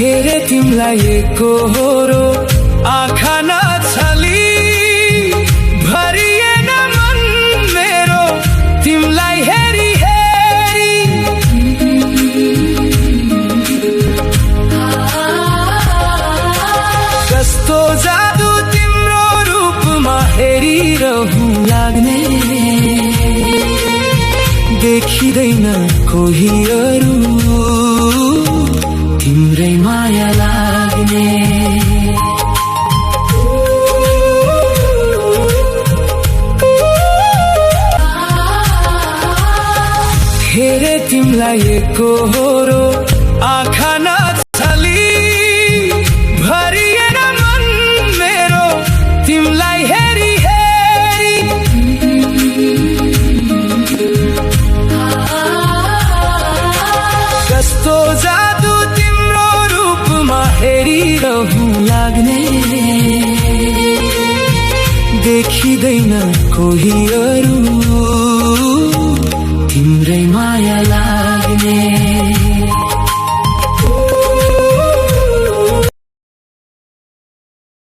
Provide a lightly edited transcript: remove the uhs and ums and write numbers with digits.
हेरे तिमलाई एकहोरो आँखा नछली भरिएन मन मेरो तिमलाई हेरी हेरी। कस्तो जादु तिम्रो रूपमा हेरिरहँ लाग्ने, देखिँदैन कोही अरू तिम्रै माया लाग्ने। हेरे तिमलाई एकहोरो आँखा नछली भरिएन मन मेरो तिमलाई हेरी हेरी। कस्तो जादु तिम्रो रूपमा हेरिरहँ लाग्ने, देखिँदैन कोही अरू तिम्रै माया लाग्ने।